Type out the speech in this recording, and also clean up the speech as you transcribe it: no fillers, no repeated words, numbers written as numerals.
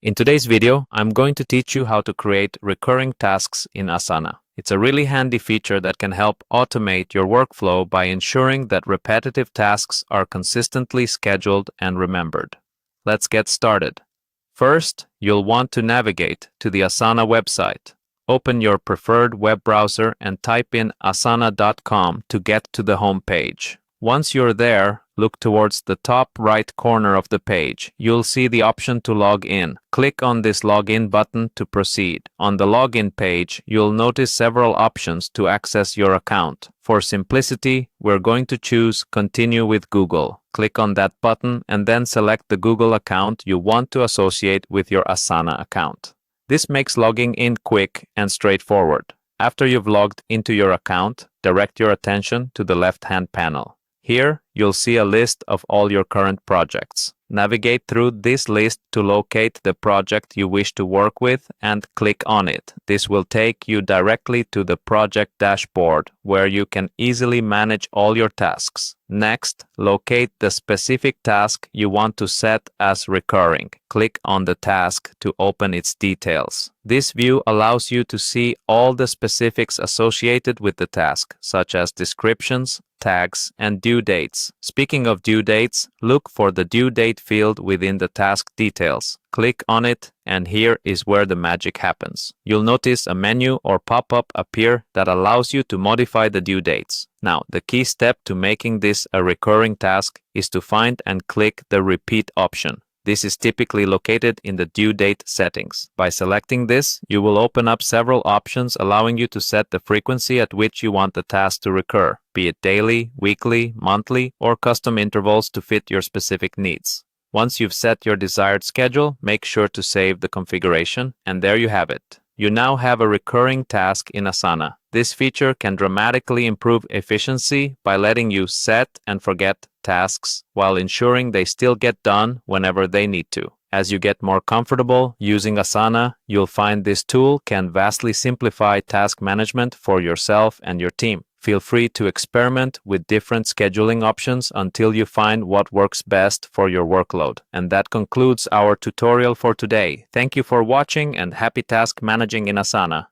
In today's video, I'm going to teach you how to create recurring tasks in Asana. It's a really handy feature that can help automate your workflow by ensuring that repetitive tasks are consistently scheduled and remembered. Let's get started. First, you'll want to navigate to the Asana website. Open your preferred web browser and type in asana.com to get to the home page. Once you're there, look towards the top right corner of the page. You'll see the option to log in. Click on this login button to proceed. On the login page, you'll notice several options to access your account. For simplicity, we're going to choose Continue with Google. Click on that button and then select the Google account you want to associate with your Asana account. This makes logging in quick and straightforward. After you've logged into your account, direct your attention to the left-hand panel. Here, you'll see a list of all your current projects. Navigate through this list to locate the project you wish to work with and click on it. This will take you directly to the project dashboard, where you can easily manage all your tasks. Next, locate the specific task you want to set as recurring. Click on the task to open its details. This view allows you to see all the specifics associated with the task, such as descriptions, tags, and due dates. Speaking of due dates, look for the due date field within the task details. Click on it, and here is where the magic happens. You'll notice a menu or pop-up appear that allows you to modify the due dates. Now, the key step to making this a recurring task is to find and click the repeat option. This is typically located in the due date settings. By selecting this, you will open up several options allowing you to set the frequency at which you want the task to recur, be it daily, weekly, monthly, or custom intervals to fit your specific needs. Once you've set your desired schedule, make sure to save the configuration, and there you have it. You now have a recurring task in Asana. This feature can dramatically improve efficiency by letting you set and forget tasks while ensuring they still get done whenever they need to. As you get more comfortable using Asana, you'll find this tool can vastly simplify task management for yourself and your team. Feel free to experiment with different scheduling options until you find what works best for your workload. And that concludes our tutorial for today. Thank you for watching and happy task managing in Asana.